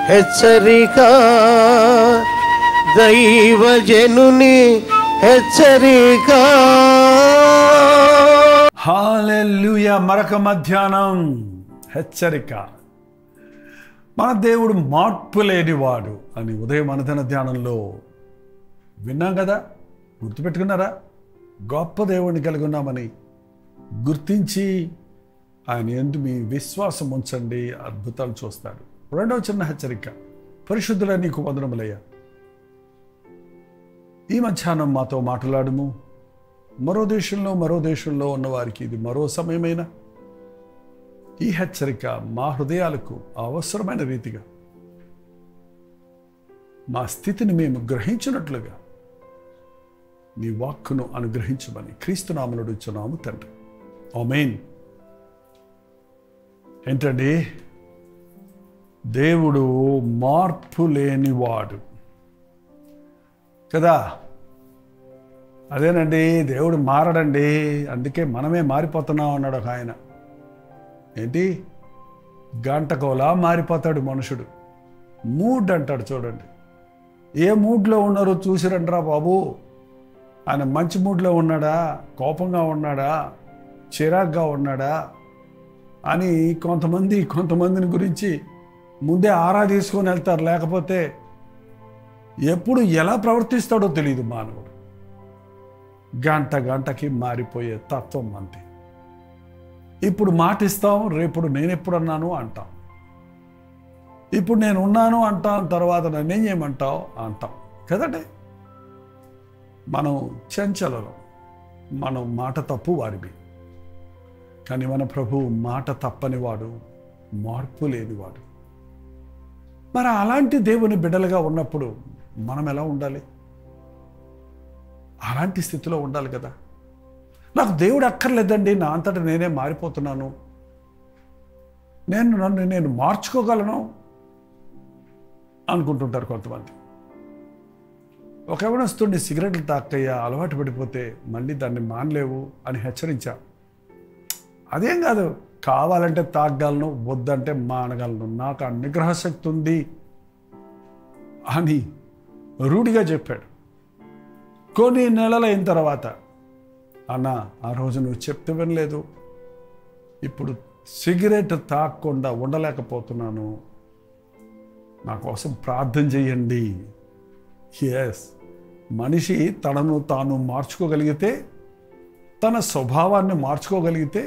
హెచ్చరిక, దైవజనుని హెచ్చరిక. హల్లెలూయా. మరొక మధ్యాహ్నం హెచ్చరిక. మన దేవుడు మార్పు లేనివాడు అని ఉదయం అనుదిన ధ్యానంలో విన్నాం కదా, గుర్తుపెట్టుకున్నారా? గొప్ప దేవుడిని కలిగి ఉన్నామని గుర్తించి ఆయన యందు మీ విశ్వాసం ఉంచండి, అద్భుతాలు చూస్తాడు. రెండవ చిన్న హెచ్చరిక, పరిశుద్ధుల నీకు వందనములయ్యా, ఈ మధ్యాహ్నం మాతో మాట్లాడుము. మరో దేశంలో ఉన్న వారికి ఇది మరో సమయమైన ఈ హెచ్చరిక మా హృదయాలకు అవసరమైన రీతిగా మా స్థితిని మేము గ్రహించినట్లుగా నీ వాక్కును అనుగ్రహించమని క్రీస్తు నామములో అడుగుచున్నాము తండ్రి, ఆమేన్. ఏంటండి, దేవుడు మార్పు లేనివాడు కదా. అదేనండి, దేవుడు మారడండి, అందుకే మనమే మారిపోతున్నాం అన్నాడు ఒక ఆయన. ఏంటి, గంటకోలా మారిపోతాడు మనుషుడు. మూడ్ అంటాడు చూడండి. ఏ మూడ్లో ఉన్నారో చూసిరండ్రా బాబు. ఆయన మంచి మూడ్లో ఉన్నాడా, కోపంగా ఉన్నాడా, చిరాగ్గా ఉన్నాడా అని కొంతమందిని గురించి ముందే ఆరా తీసుకొని వెళ్తారు. లేకపోతే ఎప్పుడు ఎలా ప్రవర్తిస్తాడో తెలియదు మానవుడు. గంటకి మారిపోయే తత్వం అంతే. ఇప్పుడు మాటిస్తాం, రేపుడు నేనెప్పుడు అన్నాను అంటాం. ఇప్పుడు నేను ఉన్నాను అంటాం, తర్వాత నన్నేం చేయమంటావు అంటాం కదండి. మనం చంచలం, మనం మాట తప్పు వారివి. కానీ మన ప్రభువు మాట తప్పనివాడు, మార్పు లేనివాడు. మరి అలాంటి దేవుని బిడ్డలుగా ఉన్నప్పుడు మనం ఎలా ఉండాలి? అలాంటి స్థితిలో ఉండాలి కదా. నాకు దేవుడు అక్కర్లేదండి, నా అంతటా నేనే మారిపోతున్నాను, నన్ను నేను మార్చుకోగలను అనుకుంటుంటారు కొంతమంది. ఒక యవనస్తుడిని సిగరెట్లు తాక్కయ్యా అలవాటు పడిపోతే మళ్ళీ దాన్ని మానలేవు అని హెచ్చరించా. అదేం కాదు, కావాలంటే తాగగలను, వద్దంటే మానగలను, నాకు ఆ నిగ్రహ శక్తి ఉంది అని రూఢిగా చెప్పాడు. కొన్ని నెలలు అయిన తర్వాత, అన్న ఆ రోజు నువ్వు చెప్తే వినలేదు, ఇప్పుడు సిగరెట్ తాగకుండా ఉండలేకపోతున్నాను, నా కోసం ప్రార్థన చేయండి. ఎస్, మనిషి తనను తాను మార్చుకోగలిగితే, తన స్వభావాన్ని మార్చుకోగలిగితే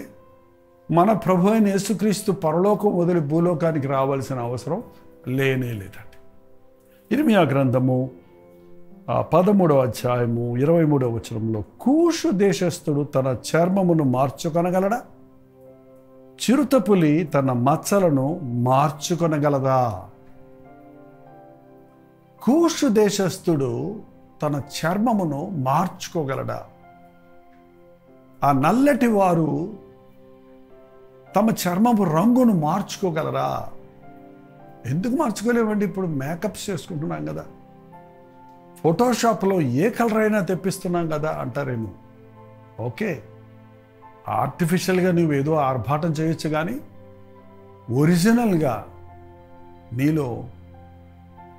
మన ప్రభు అయిన యేసుక్రీస్తు పరలోకం వదిలి భూలోకానికి రావాల్సిన అవసరం లేనే లేదండి. ఇర్మియా గ్రంథము 13వ అధ్యాయము 23వ వచనంలో, కూషు దేశస్థుడు తన చర్మమును మార్చుకొనగలడా? చిరుతపులి తన మచ్చలను మార్చుకొనగలదా? కూషు దేశస్థుడు తన చర్మమును మార్చుకోగలడా? ఆ నల్లటి వారు తమ చర్మపు రంగును మార్చుకోగలరా? ఎందుకు మార్చుకోలేమండి? ఇప్పుడు మేకప్స్ చేసుకుంటున్నాం కదా, ఫోటోషాప్లో ఏ కలర్ అయినా తెప్పిస్తున్నాం కదా అంటారేమో. ఓకే, ఆర్టిఫిషియల్గా నువ్వు ఏదో ఆర్భాటం చేయొచ్చు, కానీ ఒరిజినల్గా నీలో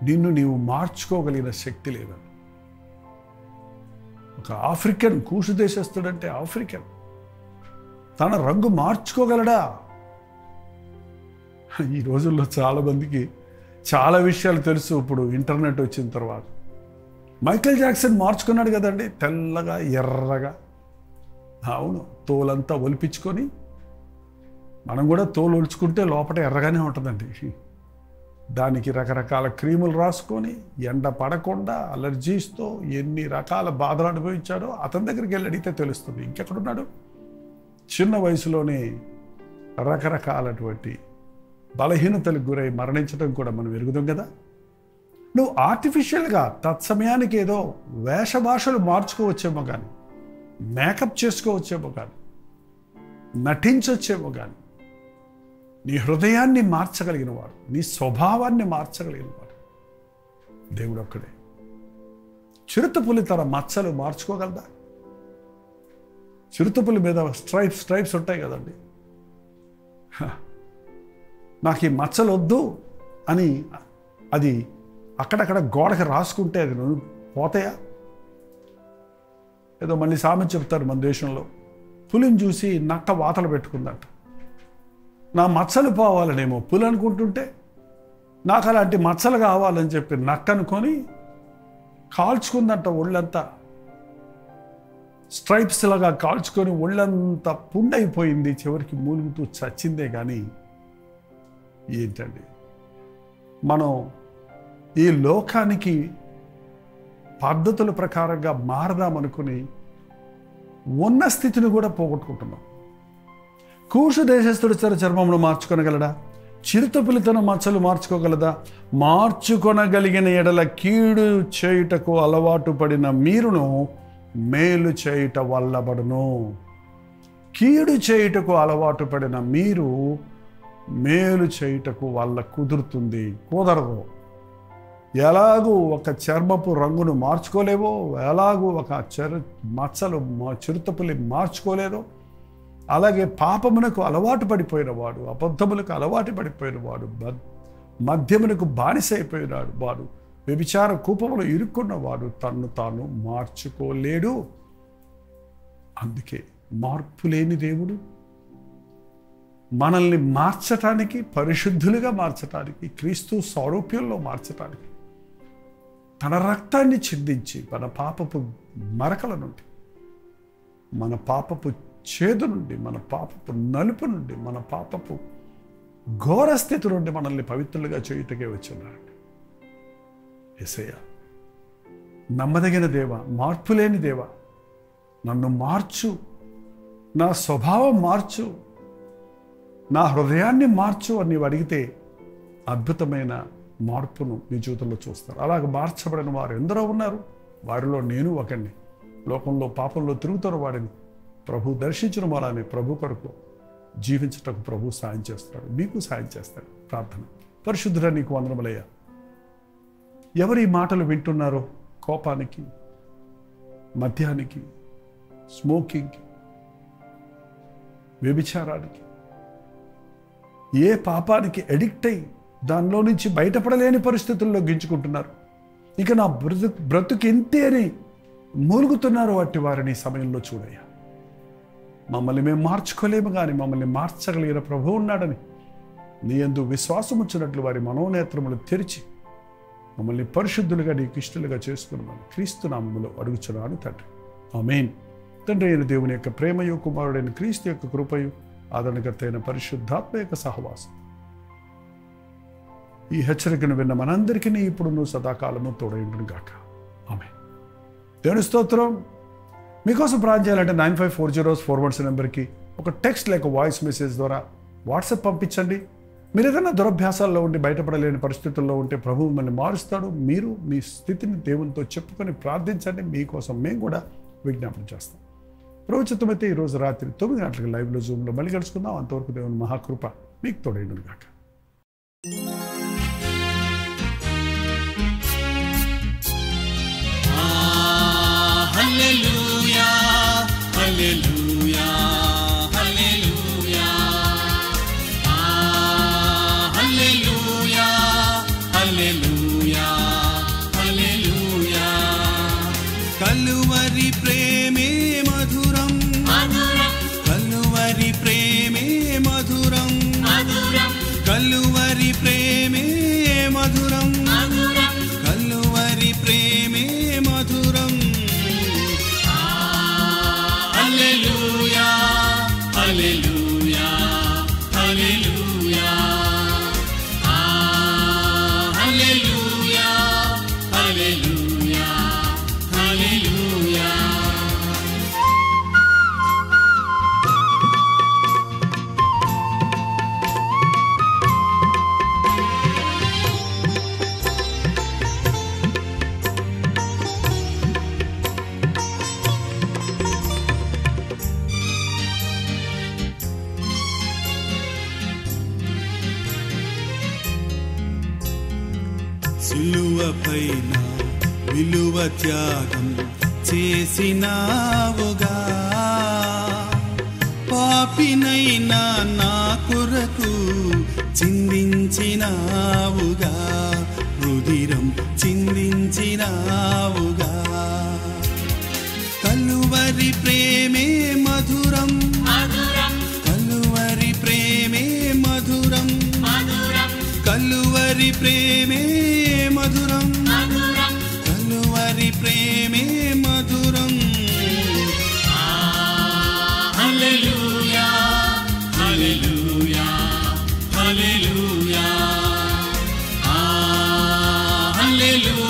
నిన్ను నీవు మార్చుకోగలిగిన శక్తి లేదు. ఒక ఆఫ్రికన్, కూషు దేశస్థుడంటే ఆఫ్రికన్, తన రంగు మార్చుకోగలడా? ఈ రోజుల్లో చాలామందికి చాలా విషయాలు తెలుసు. ఇప్పుడు ఇంటర్నెట్ వచ్చిన తర్వాత మైకేల్ జాక్సన్ మార్చుకున్నాడు కదండి, తెల్లగా ఎర్రగా. అవును, తోలంతా ఒలిపించుకొని, మనం కూడా తోలు ఒలుచుకుంటే లోపల ఎర్రగానే ఉంటుందండి. దానికి రకరకాల క్రీములు రాసుకొని, ఎండ పడకుండా అలర్జీస్తో ఎన్ని రకాల బాధలు అనుభవించాడో అతని దగ్గరికి వెళ్ళి అడిగితే తెలుస్తుంది. ఇంకెక్కడున్నాడు? చిన్న వయసులోనే రకరకాలటువంటి బలహీనతలకు గురై మరణించడం కూడా మనం ఎరుగుదాం కదా. నువ్వు ఆర్టిఫిషియల్గా తత్సమయానికి ఏదో వేషభాషలు మార్చుకోవచ్చేమో కానీ, మేకప్ చేసుకోవచ్చేమో కానీ, నటించొచ్చేమో కానీ, నీ హృదయాన్ని మార్చగలిగిన వాడు, నీ స్వభావాన్ని మార్చగలిగిన వాడు దేవుడు ఒక్కడే. చిరుతపులి తన మచ్చలు మార్చుకోగలదా? చిరుతపులి మీద స్ట్రైప్స్ ఉంటాయి కదండి. నాకు ఈ మచ్చలు వద్దు అని అది అక్కడక్కడ గోడకి రాసుకుంటే అది పోతాయా? ఏదో మళ్ళీ సామెత చెప్తారు మన దేశంలో, పులిని చూసి నక్క వాతలు పెట్టుకుందంట. నా మచ్చలు పోవాలనేమో పులి అనుకుంటుంటే, నాకు అలాంటి మచ్చలు కావాలని చెప్పి నక్క అనుకొని కాల్చుకుందంట. ఒళ్ళంతా స్ట్రైప్స్ లాగా కాల్చుకొని ఒళ్ళంతా పుండైపోయింది. చివరికి మూలుగుతూ చచ్చిందే. కానీ ఏంటండి, మనం ఈ లోకానికి పద్ధతుల ప్రకారంగా మారదామనుకుని ఉన్న స్థితిని కూడా పోగొట్టుకుంటున్నాం. కూషు దేశస్థుడు చర్మమును మార్చుకొనగలడా? చిరుతపులితన మచ్చలు మార్చుకోగలదా? మార్చుకొనగలిగిన ఎడల కీడు చేయుటకు అలవాటు పడిన మీరును మేలు చేయుట వల్లబడును. కీడు చేయుటకు అలవాటు పడిన మీరు మేలు చేయుటకు వల్ల కుదురుతుంది, కుదరదు. ఎలాగూ ఒక చర్మపు రంగును మార్చుకోలేవో, ఎలాగూ ఒక మచ్చలు చిరుతపులి మార్చుకోలేదో, అలాగే పాపమునకు అలవాటు పడిపోయిన వాడు, అబద్ధములకు అలవాటు పడిపోయిన వాడు, మద్యమునకు బానిసైపోయినాడు వాడు, వ్యభిచార కూపములో ఇరుక్కున్నవాడు తన్ను తాను మార్చుకోలేడు. అందుకే మార్పు లేని దేవుడు మనల్ని మార్చటానికి, పరిశుద్ధులుగా మార్చటానికి, క్రీస్తు స్వరూప్యంలో మార్చటానికి తన రక్తాన్ని చిందించి మన పాపపు మరకల నుండి, మన పాపపు చేదు నుండి, మన పాపపు నలుపు నుండి, మన పాపపు ఘోర స్థితి నుండి మనల్ని పవిత్రులుగా చేయుటకే వచ్చున్నాడు యేసయ్య. నమ్మదగిన దేవ, మార్పులేని దేవ, నన్ను మార్చు, నా స్వభావం మార్చు, నా హృదయాన్ని మార్చు అని నీవు అడిగితే అద్భుతమైన మార్పును నీ జీవితంలో చూస్తారు. అలాగ మార్చబడిన వారు ఎందరో ఉన్నారు, వారిలో నేను ఒకడిని. లోకంలో పాపంలో తిరుగుతున్న వాడిని ప్రభు దర్శించిన వాళ్ళని ప్రభు కొరకు జీవించటకు ప్రభు సాయం చేస్తాడు, మీకు సాయం చేస్తాడు. ప్రార్థన. పరిశుద్ధుడా నీకు వందనములయ్యా. ఎవరు ఈ మాటలు వింటున్నారో, కోపానికి, మద్యానికి, స్మోకింగ్కి, వ్యభిచారానికి, ఏ పాపానికి ఎడిక్ట్ అయ్యి దానిలో నుంచి బయటపడలేని పరిస్థితుల్లో గించుకుంటున్నారు, ఇక నా బ్రతుకు ఎంతే అని మూలుగుతున్నారు, వాటి వారిని సమయంలో చూడయ్యా. మమ్మల్ని మేము మార్చుకోలేము, కానీ మమ్మల్ని మార్చగలిగిన ప్రభువు ఉన్నాడని నీ యందు విశ్వాసం వచ్చినట్లు వారి మనోనేత్రములు తెరిచి మమ్మల్ని పరిశుద్ధులుగా నీకు ఇష్టలుగా చేసుకున్నామని క్రీస్తు నామములో అడుగుచున్నాను తండ్రి. ఆమేన్. తండ్రి అయిన దేవుని యొక్క ప్రేమయు, కుమారుడైన క్రీస్తు యొక్క కృపయు, ఆదరణకర్త అయిన పరిశుద్ధాత్మ యొక్క సహవాసం ఈ హెచ్చరికను విన్న మనందరికీ ఇప్పుడు నువ్వు సదాకాలము తోడైండును గాక. ఆమేన్. దేవుని స్తోత్రం. మీకోసం ప్రార్థన చేయాలంటే 954041 నెంబర్కి ఒక టెక్స్ట్ లేక వాయిస్ మెసేజ్ ద్వారా వాట్సాప్ పంపించండి. మీరు ఏదైనా దురభ్యాసాల్లో ఉండి బయటపడలేని పరిస్థితుల్లో ఉంటే ప్రభువు మిమ్మల్ని మారుస్తాడు. మీరు మీ స్థితిని దేవునితో చెప్పుకొని ప్రార్థించండి. మీకోసం మేము కూడా విజ్ఞాపన చేస్తాం. ప్రభుత్వమైతే ఈరోజు రాత్రి 9 గంటలకు లైవ్లో జూమ్లో మళ్ళీ కలుసుకుందాం. అంతవరకు దేవుని మహాకృప మీకు తోడైండును గాక. హల్లెలూయా హల్లెలూయా హల్లెలూయా హల్లెలూయా హల్లెలూయా హల్లెలూయా. కలువరి ప్రేమే మధురం మధురం, కలువరి ప్రేమే మధురం మధురం, కలువరి ప్రేమే మధురం మధురం, కలువరి ప్రేమే మధురం. హల్లెలూయా హల్లెలూయా హల్లెలూయా హల్లెలూయా హల్లెలూయా హల్లెలూయా. సిలువపైన విలువ త్యాగం చేసినావుగా, పాపినైనా నా కొరకు చిందించినావుగా. ప్రేమే మధురం కలువరి ప్రేమే మధురం కలువరి ప్రేమే మధురం కలువరి ప్రేమే మధురం హల్లెలూయా హల్లెలూయా హల్లెలూయా హల్లెలూయా